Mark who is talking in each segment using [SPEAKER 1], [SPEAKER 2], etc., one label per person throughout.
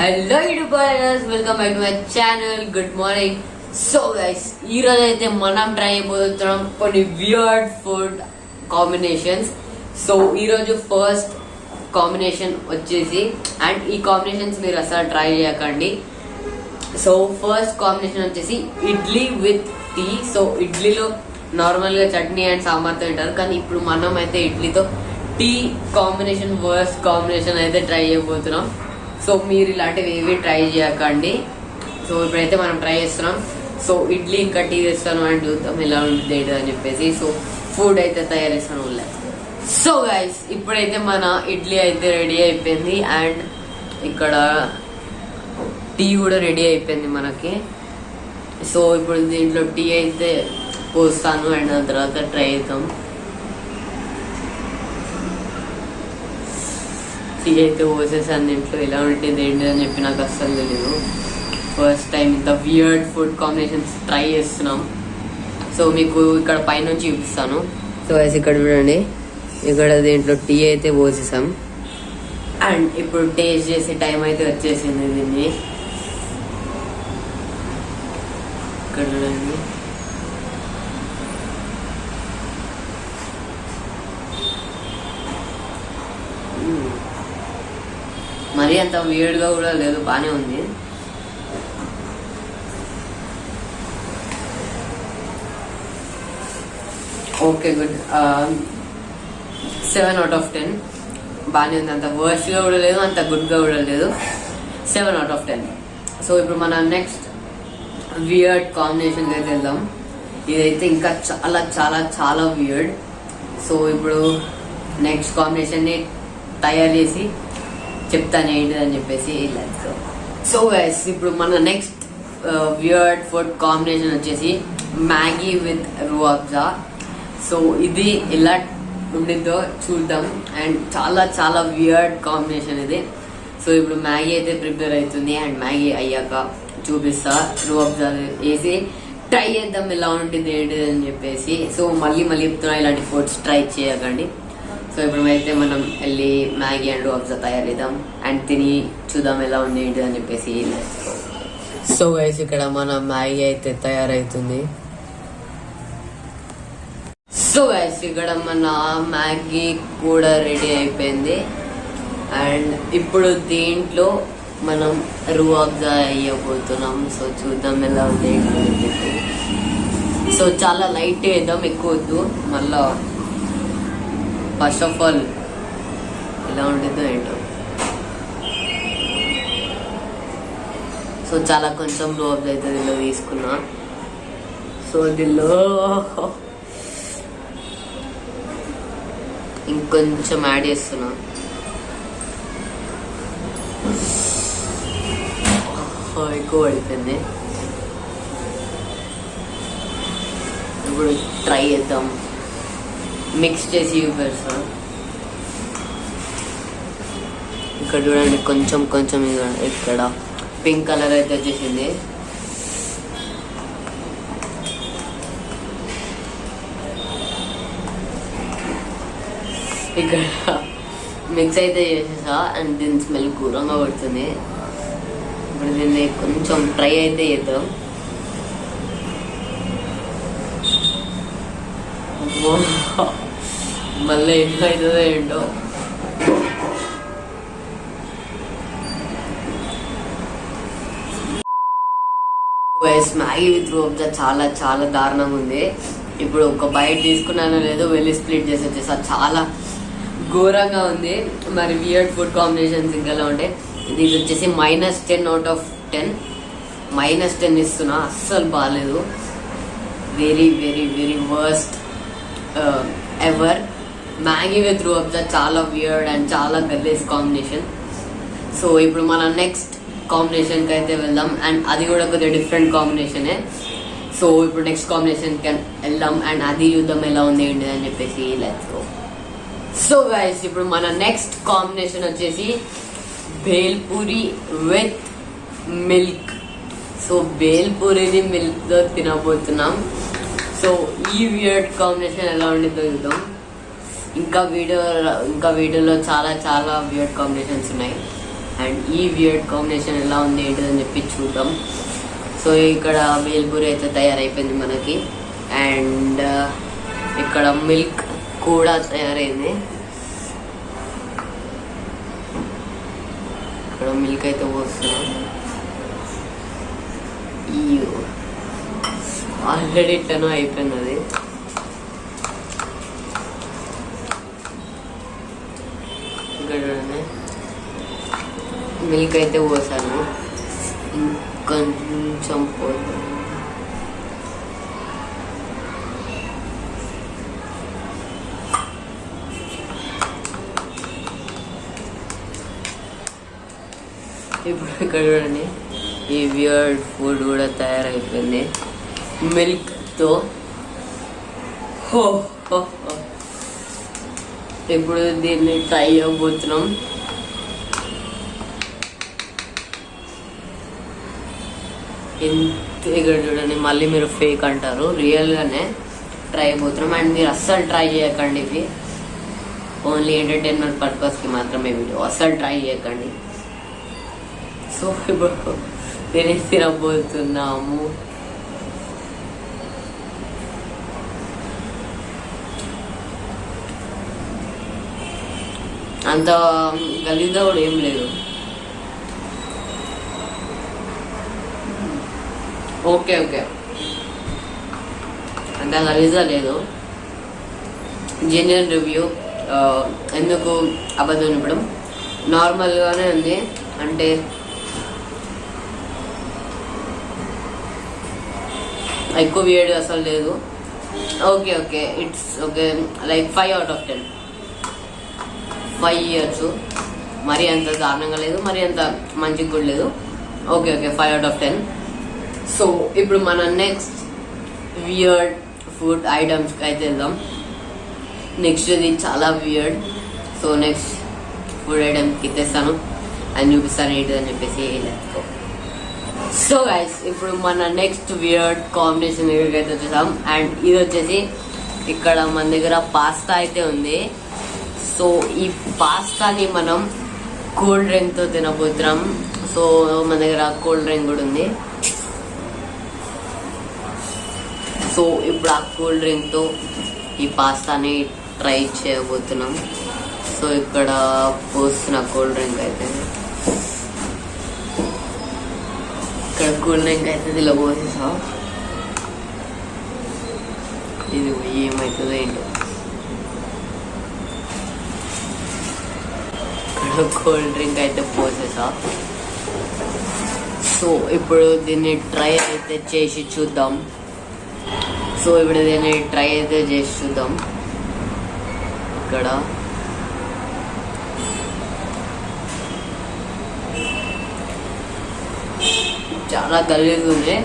[SPEAKER 1] Hello YouTubers, welcome back to my channel. Good morning. So guys, ఈ రోజు అయితే మనం ట్రై అయిపోతున్నాం కొన్ని వియర్డ్ ఫుడ్ కాంబినేషన్స్. సో ఈ రోజు ఫస్ట్ కాంబినేషన్ వచ్చేసి, అండ్ ఈ కాంబినేషన్స్ మీరు అసలు ట్రై చేయకండి. సో ఫస్ట్ కాంబినేషన్ వచ్చేసి ఇడ్లీ విత్ టీ. సో ఇడ్లీలో నార్మల్ గా చట్నీ అండ్ సాంబార్తో తింటారు, కానీ ఇప్పుడు మనం అయితే ఇడ్లీతో టీ కాంబినేషన్, వర్స్ట్ కాంబినేషన్ అయితే ట్రై చేయబోతున్నాం. సో మీరు ఇలాంటివి ఏవి ట్రై చేయకండి. సో ఇప్పుడైతే మనం ట్రై చేస్తున్నాం. సో ఇడ్లీ ఇంకా టీ చేస్తాను అండ్ చూద్దాం ఎలా ఉంటుంది అని చెప్పేసి. సో ఫుడ్ అయితే తయారు చేస్తాను. సో గైస్, ఇప్పుడైతే మన ఇడ్లీ అయితే రెడీ అయిపోయింది అండ్ ఇక్కడ టీ కూడా రెడీ అయిపోయింది మనకి. సో ఇప్పుడు దీంట్లో టీ అయితే పోస్తాను అండ్ దాని తర్వాత ట్రై చేద్దాం. టీ అయితే పోసేసాను దీంట్లో. ఎలా ఉంటుంది ఏంటి అని చెప్పి నాకు అస్సలు తెలియదు. ఫస్ట్ టైం ఇంత వియర్డ్ ఫుడ్ కాంబినేషన్స్ ట్రై చేస్తున్నాం. సో మీకు ఇక్కడ పైనుంచి చూపిస్తాను. సో ఇక్కడ చూడండి, ఇక్కడ దీంట్లో టీ అయితే పోసేసాం అండ్ ఇప్పుడు టేస్ట్ చేసే టైం అయితే వచ్చేసింది దీన్ని. ఇక్కడ చూడండి, మరీ అంత వేడిగా కూడా లేదు, బాగానే ఉంది. Okay, good. 7/10 బాగానే ఉంది. అంత వర్స్ట్గా కూడా లేదు, అంత గుడ్గా కూడా లేదు. 7/10. సో ఇప్పుడు మన నెక్స్ట్ వియర్డ్ కాంబినేషన్కి అయితే వెళ్దాం. ఇదైతే ఇంకా చాలా చాలా చాలా వియర్డ్. సో ఇప్పుడు నెక్స్ట్ కాంబినేషన్ని తయారు చేసి చెప్తాను ఏంటి అని చెప్పేసి. సో గైస్, ఇప్పుడు మన నెక్స్ట్ వియర్డ్ ఫుడ్ కాంబినేషన్ వచ్చేసి మ్యాగీ విత్ రూఅబ్జా. సో ఇది ఎలా ఉండిద్దో చూద్దాం. అండ్ చాలా చాలా వియర్డ్ కాంబినేషన్ ఇది. సో ఇప్పుడు మ్యాగీ అయితే ప్రిపేర్ అవుతుంది అండ్ మ్యాగీ అయ్యాక చూపిస్తా. రూఅబ్జా వేసి ట్రై చేద్దాం ఎలా ఉంటుంది ఏంటి అని చెప్పేసి. సో మళ్ళీ చెప్తున్నా, ఇలాంటి ఫుడ్స్ ట్రై చేయకండి. సో ఇప్పుడు అయితే మనం వెళ్ళి మ్యాగీ అండ్ రూఅబ్జా తయారు చేద్దాం అండ్ తిని చూద్దాం ఎలా ఉంది ఏంటి అని చెప్పేసి. సో గైస్, ఇక్కడ మన మ్యాగీ అయితే తయారైతుంది. సో గైస్, ఇక్కడ మన మ్యాగీ కూడా రెడీ అయిపోయింది అండ్ ఇప్పుడు దీంట్లో మనం రూఅబ్జా వేయబోతున్నాం. సో చూద్దాం ఎలా ఉంది ఏంటి అని చెప్పి. సో చాలా లైట్ వేద్దాం, ఎక్కువ వద్దు. మళ్ళా ఫస్ట్ ఆఫ్ ఆల్ ఎలా ఉంటుందో ఏంటో. సో చాలా కొంచెం రూఅబ్జా అయితే దీనిలో తీసుకున్నా. సో దీనిలో ఇంకొంచెం యాడ్ చేస్తున్నా. ఎక్కువ పడిపోయింది. ఇప్పుడు ట్రై చేద్దాం, మిక్స్ చేసి చూపిస్తాం. ఇక్కడ చూడండి, కొంచెం కొంచెం ఇక్కడ పింక్ కలర్ అయితే వచ్చేసింది. ఇక్కడ మిక్స్ అయితే చేసేసా అండ్ దీని స్మెల్ ఘోరంగా పడుతుంది. ఇప్పుడు దీన్ని కొంచెం ట్రై అయితే చేద్దాం. మళ్ళీ ఏమవుతుందో ఏంటో. మ్యాగీ విత్ రూఅబ్జా చాలా చాలా దారుణంగా ఉంది. ఇప్పుడు ఒక బైట్ తీసుకున్నానో లేదో వెళ్ళి స్ప్లిట్ చేసి వచ్చేసా. చాలా ఘోరంగా ఉంది. మరి వియర్డ్ ఫుడ్ కాంబినేషన్స్ ఇంకా ఉంటాయి. ఇది వచ్చేసి -10/10. -10 ఇస్తున్నా, అస్సలు బాగాలేదు. Very very very worst ever. Maggi with Rooh Afza చాలా వియర్డ్ అండ్ చాలా గలీజ్ కాంబినేషన్. సో ఇప్పుడు మన నెక్స్ట్ కాంబినేషన్కి అయితే వెళ్దాం అండ్ అది కూడా కొద్దిగా డిఫరెంట్ కాంబినేషనే. సో ఇప్పుడు నెక్స్ట్ కాంబినేషన్కి వెళ్దాం అండ్ అది చూద్దాం ఎలా ఉంది ఏంటి అని చెప్పేసి. Let's go. సో గైస్, ఇప్పుడు మన నెక్స్ట్ కాంబినేషన్ వచ్చేసి భేల్పూరి విత్ మిల్క్. సో భేల్పూరిని మిల్క్తో తినబోతున్నాం. సో ఈ వియర్డ్ కాంబినేషన్ ఎలా ఉండిద్దో చూద్దాం. ఇంకా వీడియోలో చాలా చాలా వియర్డ్ కాంబినేషన్స్ ఉన్నాయి. అండ్ ఈ వియర్డ్ కాంబినేషన్ ఎలా ఉంది ఏంటిదని చెప్పి చూద్దాం. సో ఇక్కడ బేల్పూరి అయితే తయారైపోయింది మనకి. అండ్ ఇక్కడ మిల్క్ కూడా తయారైంది. ఇక్కడ మిల్క్ అయితే పోస్తున్నాం. ఆల్రెడీ ఇట్లనో అయిపోయింది అది. ఇక్కడ మిల్క్ అయితే పోసాను, ఇంకొంచెం పోసాను. ఇప్పుడు ఇక్కడ చూడండి ఈ వియర్డ్ ఫుడ్ కూడా తయారైపోయింది మిల్క్తో. ఇప్పుడు దీన్ని ట్రై చేయబోతున్నాం. ఇక్కడ చూడండి, మళ్ళీ మీరు ఫేక్ అంటారు, రియల్గానే ట్రై అయిపోతున్నాం. అండ్ మీరు అస్సలు ట్రై చేయకండి, ఇవి ఓన్లీ ఎంటర్టైన్మెంట్ పర్పస్కి మాత్రమే వీడియో, అస్సలు ట్రై చేయకండి. సో ఇప్పుడు దీన్ని తినబోతున్నాము. అంత గలీజ్గా కూడా ఏం లేదు. ఓకే ఓకే, అంత గలీజ్గా లేదు. జెన్యున్ రివ్యూ, ఎందుకు అబద్ధం చెప్పడం, నార్మల్గానే ఉంది. అంటే ఎక్కువ వేడి అసలు లేదు. Okay okay, it's okay, like 5 out of 10. 5 years, మరీ అంత దారుణంగా లేదు, మరీ అంత మంచిగా కూడా లేదు. Okay okay, 5 out of 10. So ఇప్పుడు మన నెక్స్ట్ వియర్డ్ ఫుడ్ ఐటమ్స్కి అయితే వెళ్దాం. నెక్స్ట్ ఇది చాలా వియర్డ్. సో నెక్స్ట్ ఫుడ్ ఐటమ్కి తెస్తాను అని చూపిస్తాను ఏంటిదని చెప్పేసి. సో గైస్, ఇప్పుడు మన నెక్స్ట్ వియర్డ్ కాంబినేషన్ దగ్గరికి అయితే వచ్చేసాం. అండ్ ఇది వచ్చేసి ఇక్కడ మన దగ్గర పాస్తా అయితే ఉంది. సో ఈ పాస్తాని మనం కూల్ డ్రింక్తో తినబోతున్నాం. సో మన దగ్గర కూల్ డ్రింక్ కూడా ఉంది. సో ఇప్పుడు ఆ కూల్ డ్రింక్తో ఈ పాస్తాని ట్రై చేయబోతున్నాం. సో ఇక్కడ పోస్తున్న కూల్ డ్రింక్ అయితే, ఇక్కడ కూల్ డ్రింక్ అయితే ఇలా పోసేసా. ఇది ఏమవుతుందో ఏంటో. ఇక్కడ కూల్ డ్రింక్ అయితే పోసేసా. సో ఇప్పుడు దీన్ని ట్రై అయితే చేసి చూద్దాం. సో ఇప్పుడు దీన్ని ట్రై అయితే చేసి చూద్దాం. ఇక్కడ చాలా గలీజ్ ఉంది.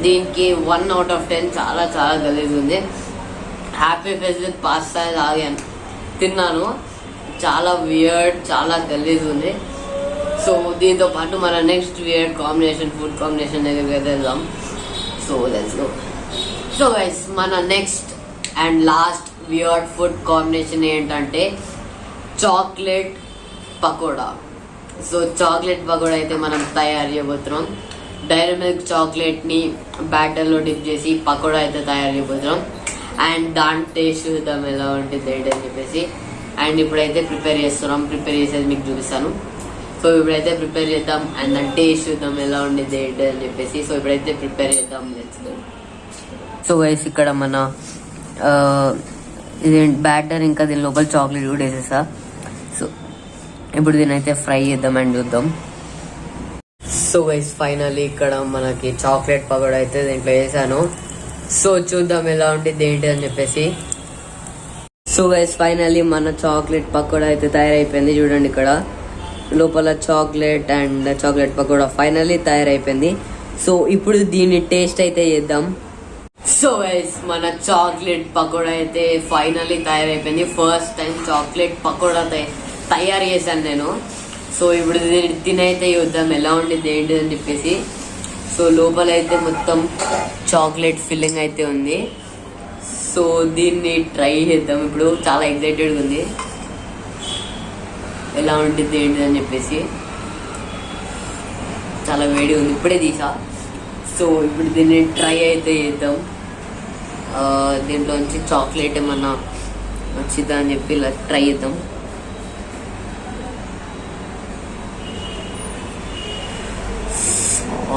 [SPEAKER 1] దీనికి 1 out of 10, చాలా చాలా గలీజ్ ఉంది. హ్యాపీ ఫేస్ విత్ పాస్తా తాగాను, తిన్నాను, చాలా వియర్డ్, చాలా గలీజ్ ఉంది. సో దీంతో పాటు మన next weird combination, food combination దగ్గరికి అయితే వెళ్దాం. So let's go. So guys, మన next and last weird food combination ఏంటంటే chocolate pakoda. So chocolate pakoda అయితే మనం తయారు చేయబోతున్నాం. డైరీ మిల్క్ చాక్లెట్ని బ్యాటర్లో డిప్ చేసి పకోడా అయితే తయారు చేయబోతున్నాం. అండ్ దాని టేస్ట్ చూద్దాం ఎలా ఉంటుంది ఏంటని చెప్పేసి. అండ్ ఇప్పుడైతే ప్రిపేర్ చేస్తున్నాం. ప్రిపేర్ చేసేది మీకు చూపిస్తాను. సో ఇప్పుడైతే ప్రిపేర్ చేద్దాం అండ్ దాని టేస్ట్ చూద్దాం ఎలా ఉండేది ఏంటి అని చెప్పేసి. సో ఇప్పుడైతే ప్రిపేర్ చేద్దాం, లెట్స్ గో. సో గైస్, ఇక్కడ మన ఇది బ్యాటర్, ఇంకా దీని లోపల చాక్లెట్ కూడా వేసేసా. సో ఇప్పుడు దీని అయితే ఫ్రై చేద్దాం అండ్ చూద్దాం. సో గైస్, ఫైనల్లీ ఇక్కడ మనకి చాక్లెట్ పకోడా అయితే దీంట్లో వేసాను. సో చూద్దాం ఎలా ఉంటుంది ఏంటి అని చెప్పేసి. సో గైస్, ఫైనల్లీ మన చాక్లెట్ పకోడా అయితే తయారైపోయింది. చూడండి, ఇక్కడ లోపల chocolate and chocolate pakoda finally తయారైపోయింది. సో ఇప్పుడు దీన్ని టేస్ట్ అయితే చేద్దాం. సో గైస్, మన చాక్లెట్ పకోడా అయితే ఫైనల్లీ తయారైపోయింది. ఫస్ట్ టైం చాక్లెట్ పకోడా తయారు చేశాను నేను. సో ఇప్పుడు తినైతే చూద్దాం ఎలా ఉండిద్ది ఏంటి అని చెప్పేసి. సో లోపల అయితే మొత్తం చాక్లెట్ ఫిల్లింగ్ అయితే ఉంది. సో దీన్ని ట్రై చేద్దాం. ఇప్పుడు చాలా ఎక్సైటెడ్గా ఉంది. ఎలా ఉంటుంది ఏంటి అని చెప్పేసి. చాలా వేడి ఉంది, ఇప్పుడే తీసా. సో ఇప్పుడు దీన్ని ట్రై అయితే చేద్దాం. దీంట్లోంచి చాక్లెట్ ఏమన్నా వచ్చిందా అని చెప్పి ఇలా ట్రై చేద్దాం.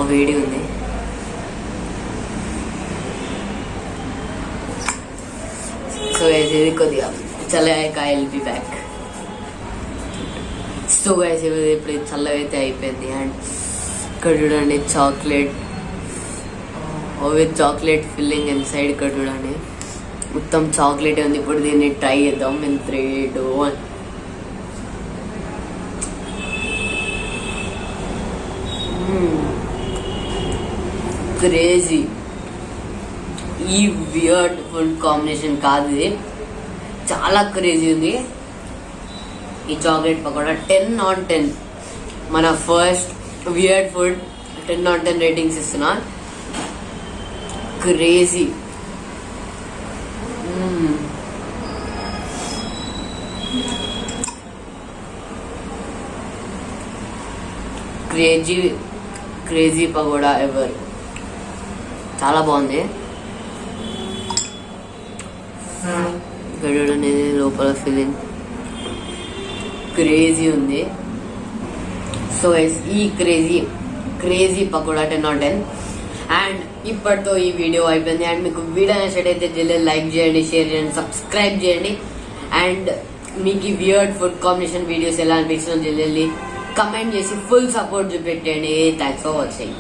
[SPEAKER 1] వేడి ఉంది. సో ఇది కొద్దిగా చల్లగా I'll be back. So guys ఇప్పుడు చల్లగా అయితే అయిపోయింది. అండ్ ఇక్కడ చూడండి chocolate with chocolate filling in side. ఇక్కడ చూడండి మొత్తం చాక్లెట్ ఉంది. ఇప్పుడు దీన్ని ట్రై చేద్దాం. ఇన్ 3, 2, 1. క్రేజీ. ఈ వియర్డ్ ఫుడ్ కాంబినేషన్ కాదు, ఇది చాలా క్రేజీ ఉంది. ఈ చాక్లెట్ పకోడా 10/10. మన ఫస్ట్ వియర్డ్ ఫుడ్ 10/10 రేటింగ్స్ ఇస్తున్నా. క్రేజీ. Crazy pakoda ever. చాలా బాగుంది. చూడండి లోపల ఫీలింగ్ క్రేజీ ఉంది. సో ఈ క్రేజీ పకోడా 10/10. అండ్ ఇప్పటితో ఈ వీడియో అయిపోయింది. అండ్ మీకు వీడియో నచ్చినట్టయితే జల్దీ లైక్ చేయండి, షేర్ చేయండి, సబ్స్క్రైబ్ చేయండి. అండ్ మీకు ఈ వియర్డ్ ఫుడ్ కాంబినేషన్ వీడియోస్ ఎలా అనిపించిందో జల్దీ కమెంట్ చేసి ఫుల్ సపోర్ట్ చూపెట్టండి. Thanks for watching.